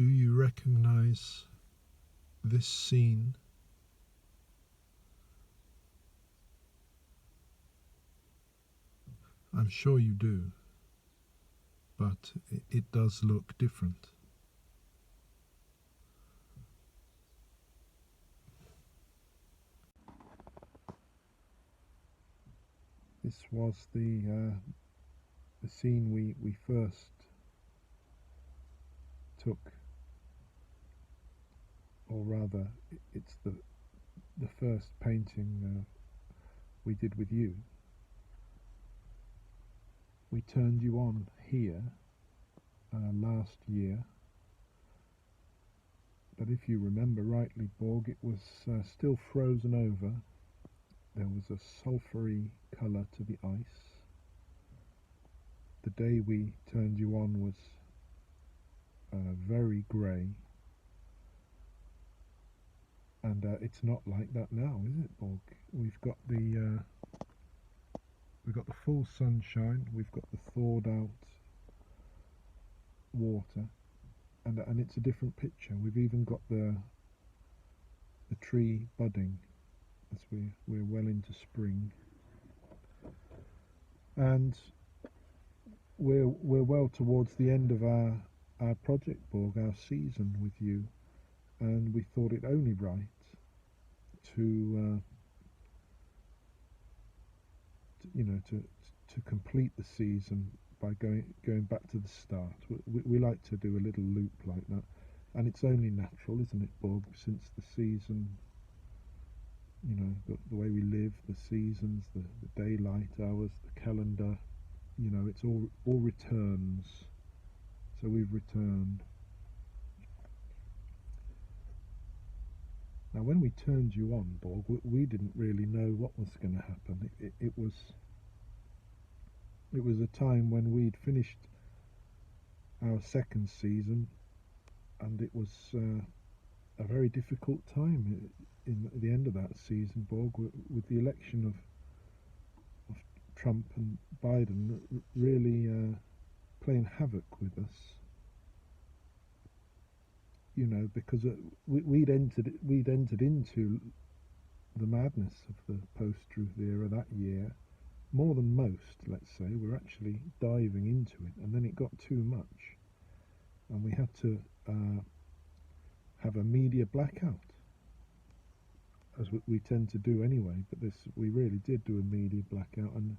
Do you recognize this scene? I'm sure you do, but it does look different. This was the scene we first took, or rather, it's the first painting we did with you. We turned you on here last year, but if you remember rightly, Borg, it was still frozen over. There was a sulphury colour to the ice. The day we turned you on was very grey, and it's not like that now, is it, Borg? We've got the full sunshine. We've got the thawed out water, and it's a different picture. We've even got the tree budding as we're well into spring, and we're well towards the end of our project, Borg, our season with you, and we thought it only right to complete the season by going back to the start. We like to do a little loop like that, and it's only natural, isn't it, Borg, since the season, the way we live, the seasons, the daylight hours, the calendar, it's all returns. So we've returned. Now, when we turned you on, Borg, we didn't really know what was going to happen. It was a time when we'd finished our second season, and it was a very difficult time in the end of that season, Borg, with the election of Trump and Biden really playing havoc with us. Because we'd entered into the madness of the post-truth era that year, more than most, let's say. We're actually diving into it, and then it got too much, and we had to have a media blackout, as we tend to do anyway. But we really did do a media blackout, and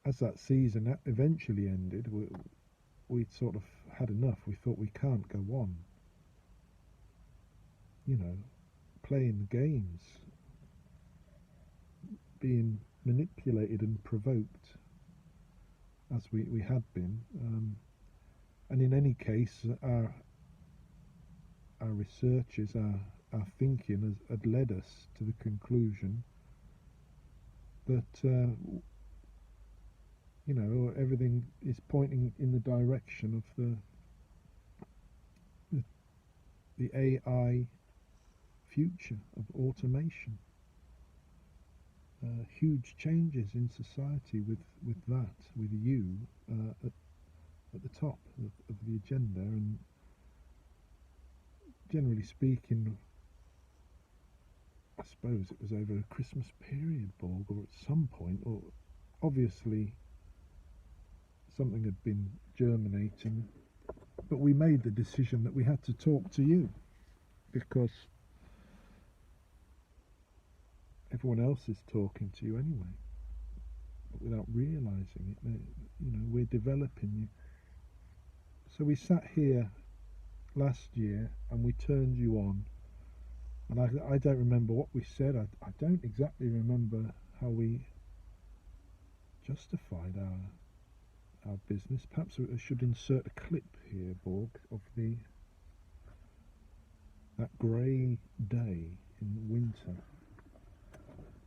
as that season eventually ended, we'd sort of had enough. We thought, we can't go on, playing games, being manipulated and provoked as we had been, and in any case, our researches, our thinking had led us to the conclusion that everything is pointing in the direction of the AI future of automation. Huge changes in society with you at the top of the agenda, and generally speaking, I suppose it was over a Christmas period, Borg, or at some point, or obviously something had been germinating, but we made the decision that we had to talk to you, because everyone else is talking to you anyway, but without realizing it. We're developing you. So we sat here last year and we turned you on, and I don't remember what we said. I don't exactly remember how we justified our business. Perhaps I should insert a clip here, Borg, of that grey day in winter.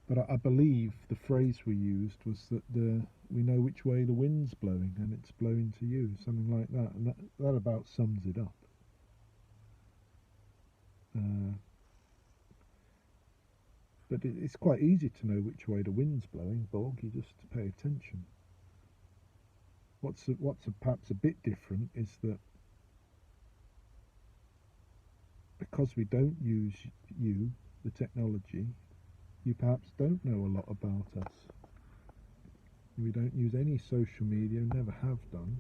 But I believe the phrase we used was that we know which way the wind's blowing, and it's blowing to you, something like that, and that about sums it up. But it's quite easy to know which way the wind's blowing, Borg. You just pay attention. What's perhaps a bit different is that because we don't use you, the technology, you perhaps don't know a lot about us. We don't use any social media, never have done.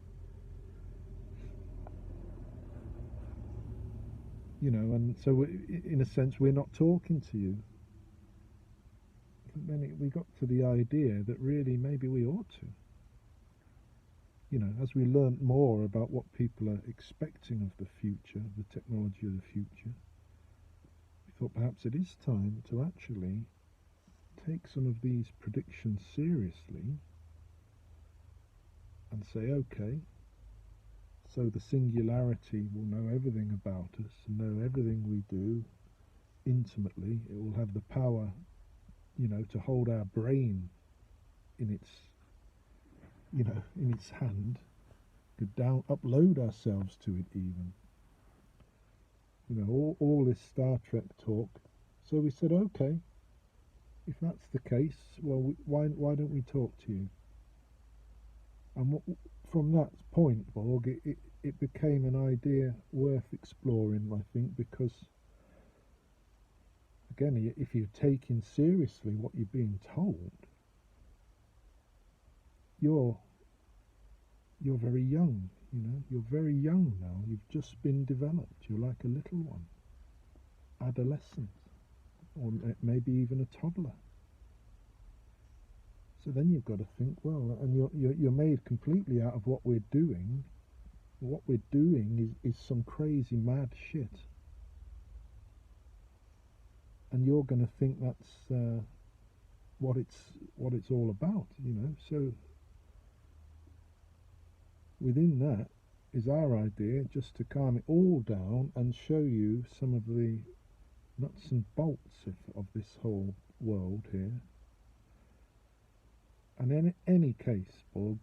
You know, and so in a sense we're not talking to you. Then we got to the idea that really maybe we ought to. You know, as we learnt more about what people are expecting of the future, the technology of the future, we thought perhaps it is time to actually take some of these predictions seriously and say, okay, so the singularity will know everything about us and know everything we do intimately. It will have the power, you know, to hold our brain in its, you know, in its hand, could upload ourselves to it even. You know, all this Star Trek talk. So we said, okay, if that's the case, well, why don't we talk to you? And from that point, Borg, it became an idea worth exploring, I think, because, again, if you're taking seriously what you're being told, you're very young, you know, you're very young now, you've just been developed, you're like a little one, adolescent, or maybe even a toddler. So then you've got to think, well, and you're made completely out of what we're doing. What we're doing is some crazy mad shit, and you're going to think that's what it's all about, you know. So within that is our idea, just to calm it all down and show you some of the nuts and bolts of this whole world here. And in any case, Borg,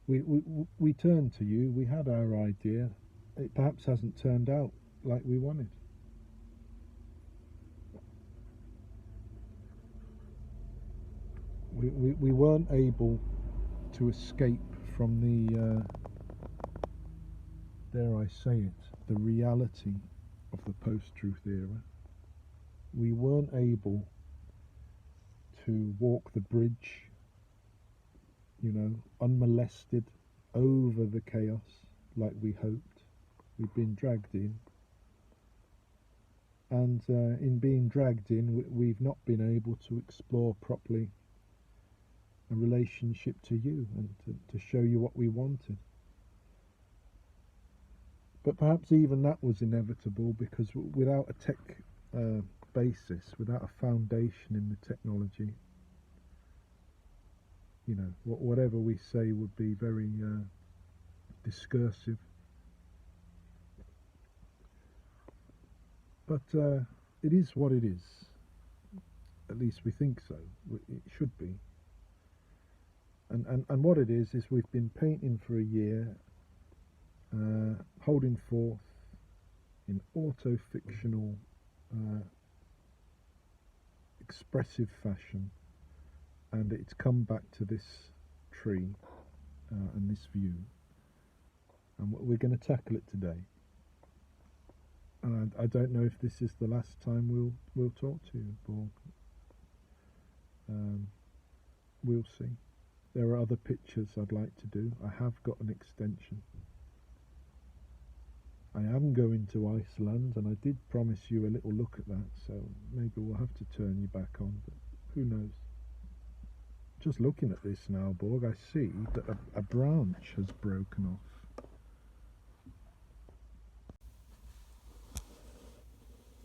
we turned to you. We had our idea. It perhaps hasn't turned out like we wanted. We weren't able to escape from the, dare I say it, the reality of the post-truth era. We weren't able to walk the bridge, you know, unmolested over the chaos like we hoped. We've been dragged in, and in being dragged in, we've not been able to explore properly a relationship to you and to show you what we wanted. But perhaps even that was inevitable, because without a tech basis, without a foundation in the technology, you know, whatever we say would be very discursive. But it is what it is. At least we think so. It should be. And what it is we've been painting for a year, holding forth in auto-fictional, expressive fashion, and it's come back to this tree and this view, and we're going to tackle it today. And I don't know if this is the last time we'll talk to you, Borg. We'll see. There are other pictures I'd like to do. I have got an extension. I am going to Iceland, and I did promise you a little look at that, so maybe we'll have to turn you back on, but who knows. Just looking at this now, Borg, I see that a branch has broken off.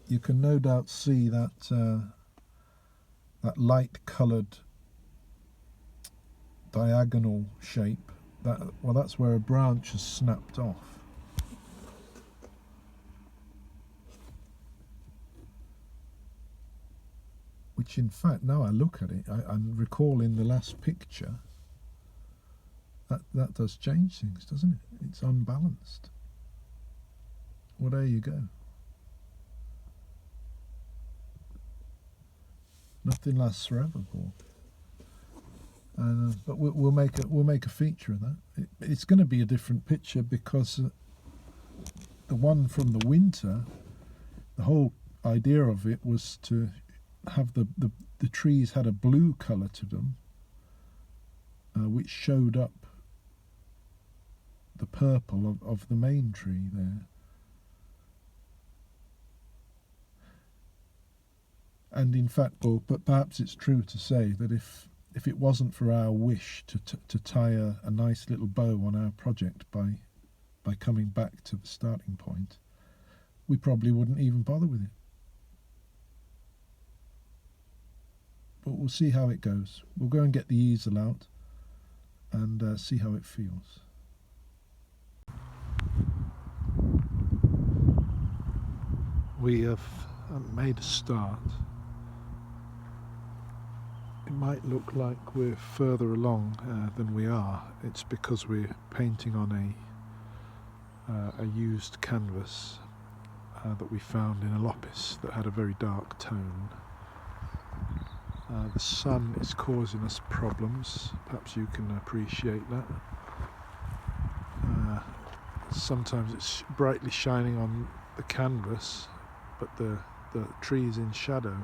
You can no doubt see that that light-coloured diagonal shape. That's where a branch has snapped off. Which, in fact, now I look at it, I'm recalling the last picture. That does change things, doesn't it? It's unbalanced. Well, there you go. Nothing lasts forever, Paul. But we'll make a feature of that. It's going to be a different picture because the one from the winter, the whole idea of it was to have the trees had a blue colour to them, which showed up the purple of the main tree there. And in fact, but perhaps it's true to say that if it wasn't for our wish to tie a nice little bow on our project by coming back to the starting point, we probably wouldn't even bother with it. But we'll see how it goes. We'll go and get the easel out and see how it feels. We have made a start. It might look like we're further along than we are. It's because we're painting on a used canvas that we found in a Lopis that had a very dark tone. The sun is causing us problems. Perhaps you can appreciate that. Sometimes it's brightly shining on the canvas, but the tree's in shadow,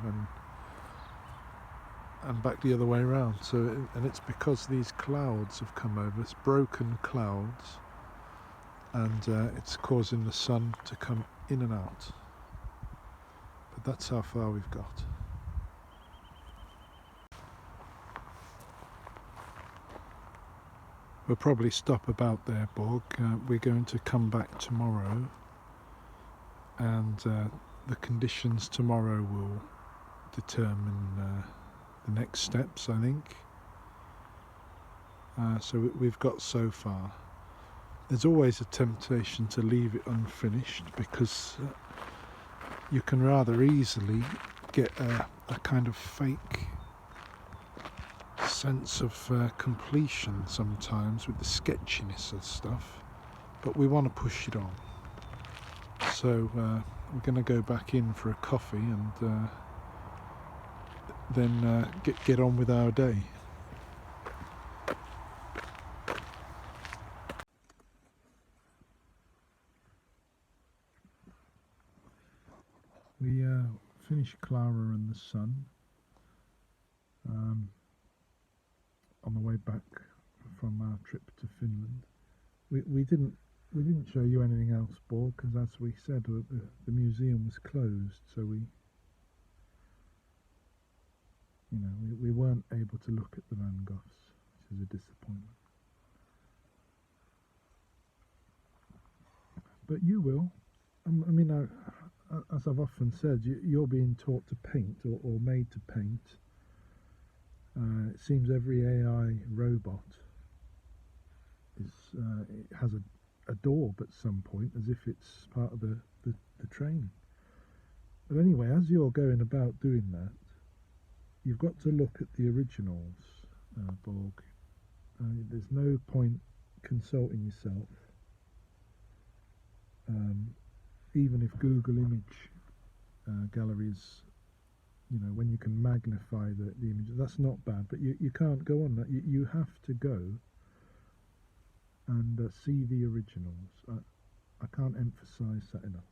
and back the other way around. And it's because these clouds have come over. It's broken clouds, and it's causing the sun to come in and out. But that's how far we've got. We'll probably stop about there, Borg. We're going to come back tomorrow, and the conditions tomorrow will determine the next steps, I think. So we've got so far. There's always a temptation to leave it unfinished, because you can rather easily get a kind of fake sense of completion sometimes with the sketchiness of stuff, but we want to push it on. So we're going to go back in for a coffee and then get on with our day. We finished Clara and the Sun on the way back from our trip to Finland. We didn't show you anything else, Borg, because as we said, the museum was closed, so we weren't able to look at the Van Goghs, which is a disappointment. But you will. I mean, as I've often said, you're being taught to paint or made to paint. It seems every AI robot it has a daub at some point, as if it's part of the training. But anyway, as you're going about doing that, you've got to look at the originals, Borg. There's no point consulting yourself, even if Google image galleries, when you can magnify the image, that's not bad, but you can't go on that. You have to go and see the originals. I can't emphasize that enough,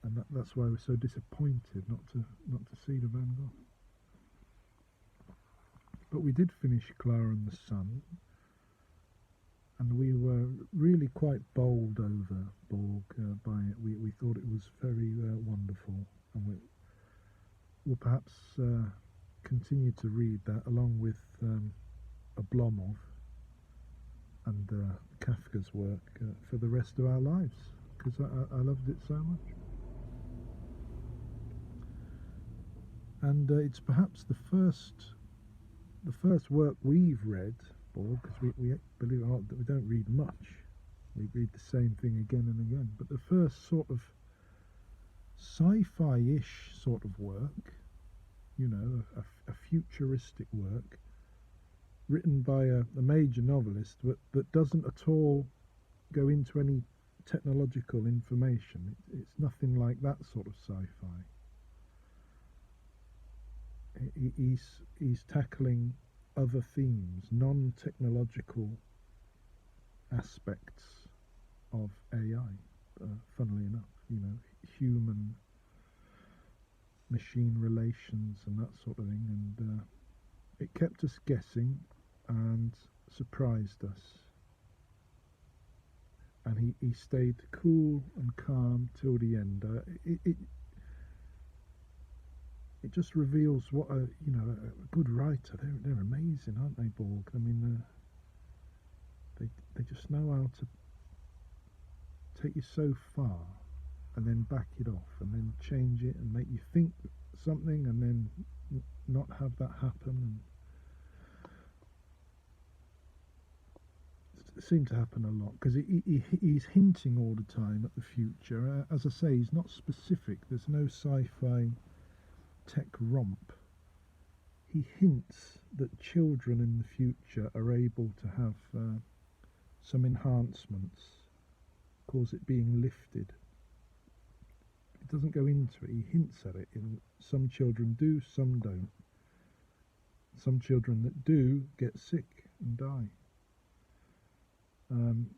and that's why we're so disappointed not to see the Van Gogh. But we did finish Clara and the Sun, and we were really quite bowled over, Borg, by it. We thought it was very wonderful, and we'll perhaps continue to read that along with Oblomov and Kafka's work for the rest of our lives, because I loved it so much. And it's perhaps the first work we've read, Borg, because we believe it or not, that we don't read much. We read the same thing again and again. But the first sort of sci-fi-ish sort of work, a futuristic work, written by a major novelist, but doesn't at all go into any technological information. It's nothing like that sort of sci-fi. He's tackling other themes, non-technological aspects of AI. funnily enough, human machine relations and that sort of thing, and it kept us guessing and surprised us. And he stayed cool and calm till the end. It just reveals what a good writer. They're amazing, aren't they, Borg? I mean, they just know how to take you so far and then back it off and then change it and make you think something and then not have that happen. And it seemed to happen a lot because he's hinting all the time at the future. As I say, he's not specific. There's no sci-fi tech romp. He hints that children in the future are able to have some enhancements, cause it being lifted. It doesn't go into it, he hints at it. Some children do, some don't. Some children that do get sick and die.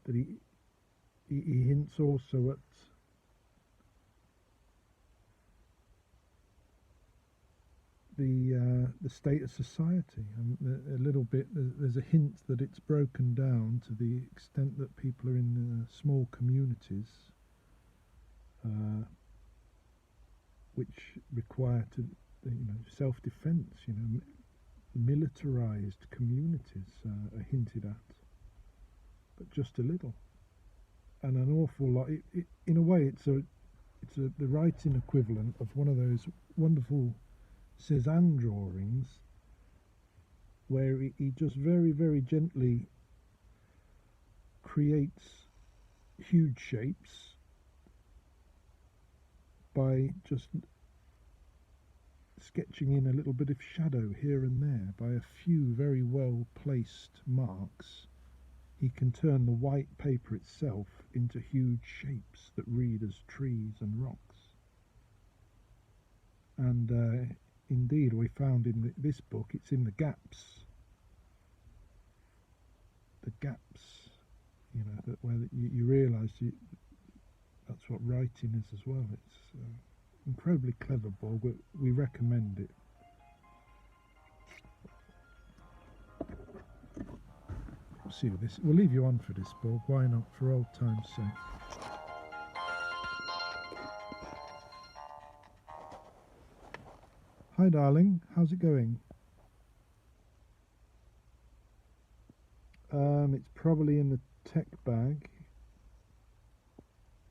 But he hints also at the state of society, and a little bit. There's a hint that it's broken down to the extent that people are in small communities, which require self-defense. Militarized communities are hinted at, but just a little, and an awful lot. In a way, it's the writing equivalent of one of those wonderful Cézanne drawings where he just very, very gently creates huge shapes by just sketching in a little bit of shadow here and there. By a few very well placed marks, he can turn the white paper itself into huge shapes that read as trees and rocks. And indeed, we found in this book, it's in the gaps. The gaps, where you realise that's what writing is as well. It's incredibly clever, Borg. We recommend it. We'll see with this. We'll leave you on for this, Borg. Why not? For old time's sake. Hi, darling. How's it going? It's probably in the tech bag.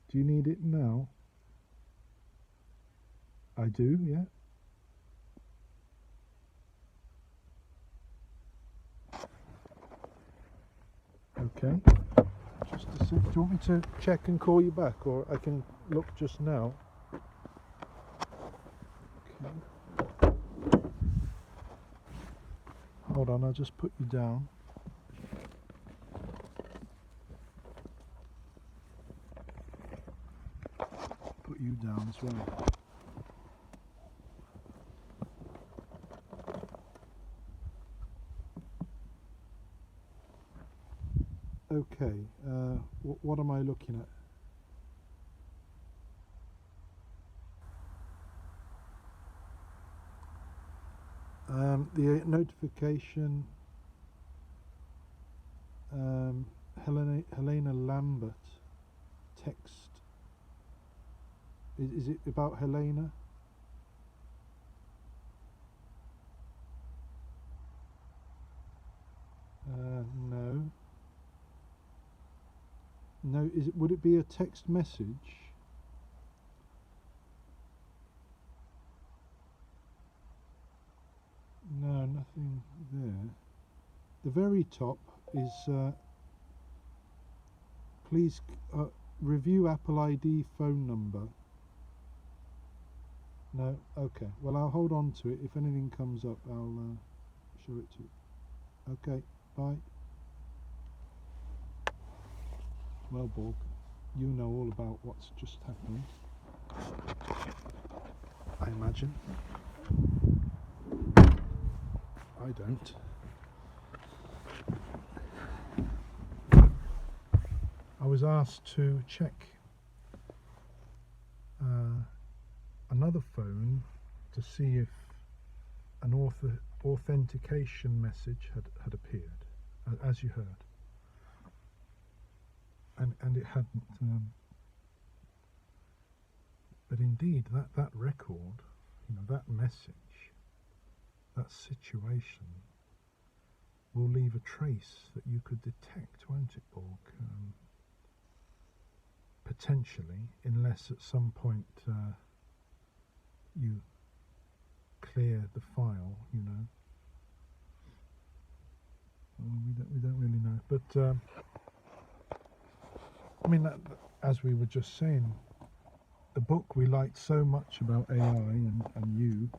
Do you need it now? I do, yeah. Okay. Just a sec. Do you want me to check and call you back, or I can look just now? Okay. Hold on, I'll just put you down. Put you down as well. Okay, what am I looking at? The notification, Helena Lambert text. Is it about Helena? No. No, would it be a text message? No, nothing there. The very top is please review Apple ID phone number. No, okay. Well, I'll hold on to it. If anything comes up, I'll show it to you. Okay, bye. Well, Borg, you know all about what's just happened, I imagine. I don't. I was asked to check another phone to see if an authentication message had appeared, as you heard, and it hadn't. But indeed, that record, that message, that situation, will leave a trace that you could detect, won't it, Borg? Potentially, unless at some point you clear the file, we don't really know. But I mean, as we were just saying, the book we liked so much about AI and you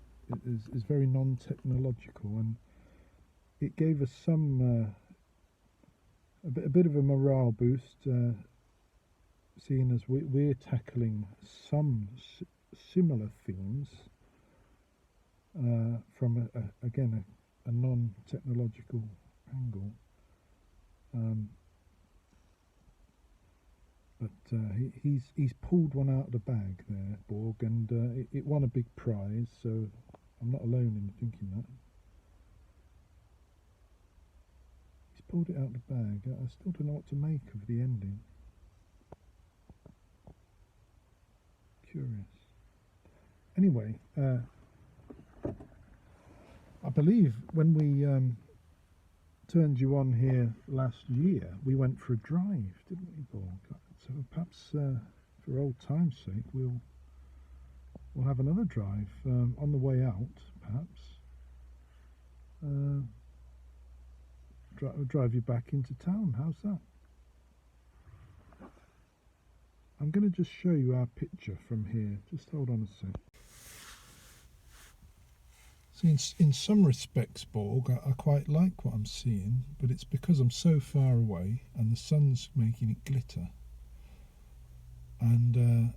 is very non-technological, and it gave us some a bit of a morale boost, seeing as we're tackling some similar themes from again a non-technological angle. But he's pulled one out of the bag there, Borg, and it won a big prize, so I'm not alone in thinking that. He's pulled it out of the bag. I still don't know what to make of the ending. Curious. Anyway, I believe when we turned you on here last year, we went for a drive, didn't we, Borg? So perhaps for old time's sake, we'll have another drive on the way out. Perhaps drive you back into town. How's that? I'm going to just show you our picture from here. Just hold on a sec. See, in some respects, Borg, I quite like what I'm seeing, but it's because I'm so far away and the sun's making it glitter. And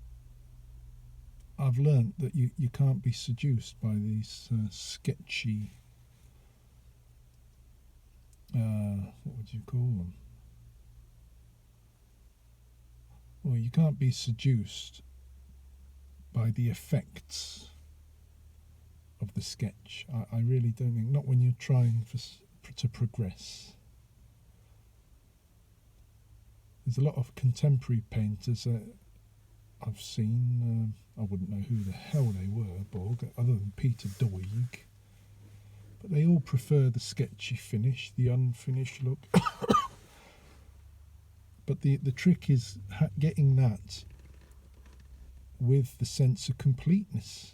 I've learnt that you can't be seduced by these sketchy, what would you call them? Well, you can't be seduced by the effects of the sketch. I really don't think, not when you're trying to progress. There's a lot of contemporary painters I've seen, I wouldn't know who the hell they were, Borg, other than Peter Doig, but they all prefer the sketchy finish, the unfinished look. But the trick is getting that with the sense of completeness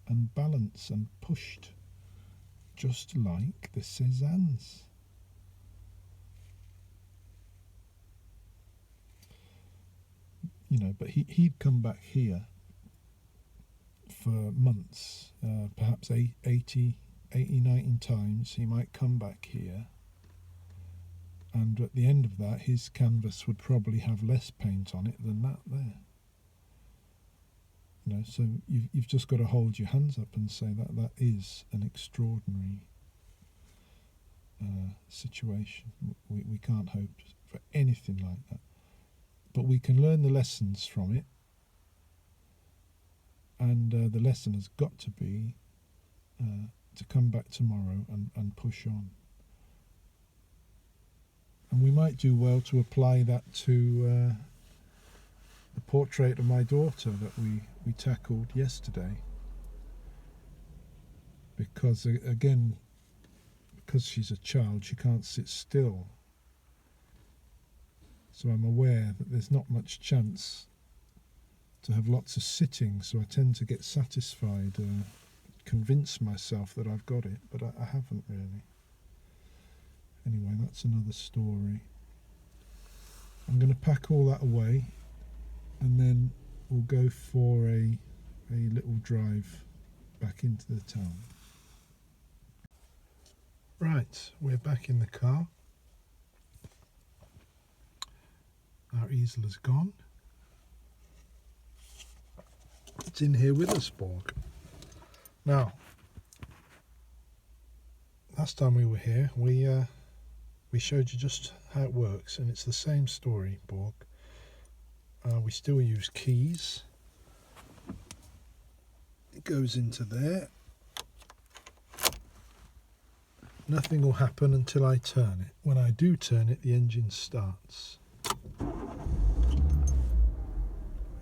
and balance and pushed, just like the Cézannes. But he'd come back here for months, perhaps 80, 90 times. He might come back here, and at the end of that, his canvas would probably have less paint on it than that there. So you've just got to hold your hands up and say that is an extraordinary situation. We can't hope for anything like that. But we can learn the lessons from it, and the lesson has got to be to come back tomorrow and push on. And we might do well to apply that to the portrait of my daughter that we tackled yesterday, because again, because she's a child, she can't sit still. So I'm aware that there's not much chance to have lots of sitting, so I tend to get satisfied, convince myself that I've got it, but I haven't really. Anyway, that's another story. I'm going to pack all that away, and then we'll go for a little drive back into the town. Right, we're back in the car. Our easel is gone. It's in here with us, Borg. Now, last time we were here, we showed you just how it works, and it's the same story, Borg. We still use keys. It goes into there. Nothing will happen until I turn it. When I do turn it, the engine starts.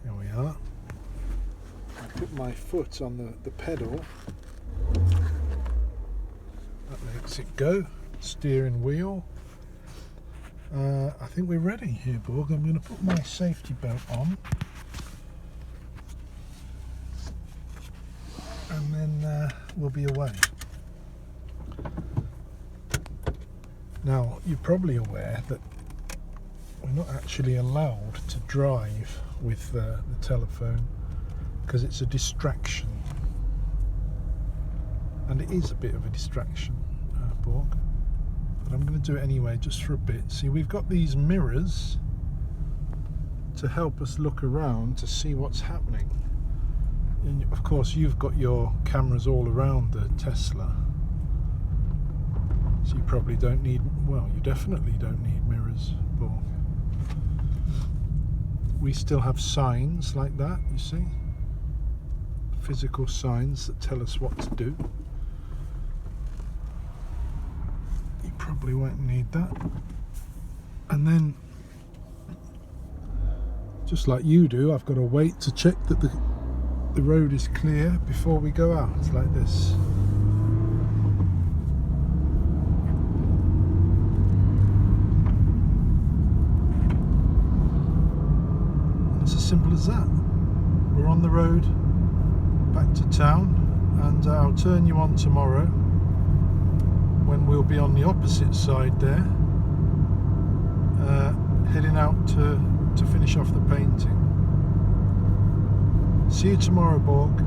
Here we are. I put my foot on the pedal. That makes it go. Steering wheel. I think we're ready here, Borg. I'm going to put my safety belt on. And then we'll be away. Now, you're probably aware that we're not actually allowed to drive with the telephone because it's a distraction. And it is a bit of a distraction, Borg. But I'm going to do it anyway, just for a bit. See, we've got these mirrors to help us look around to see what's happening. And of course, you've got your cameras all around the Tesla. So you probably don't need, well, you definitely don't need mirrors, Borg. We still have signs like that, you see? Physical signs that tell us what to do. You probably won't need that. And then, just like you do, I've got to wait to check that the road is clear before we go out, like this. It's as simple as that. We're on the road back to town, and I'll turn you on tomorrow when we'll be on the opposite side there, heading out to finish off the painting. See you tomorrow, Borg.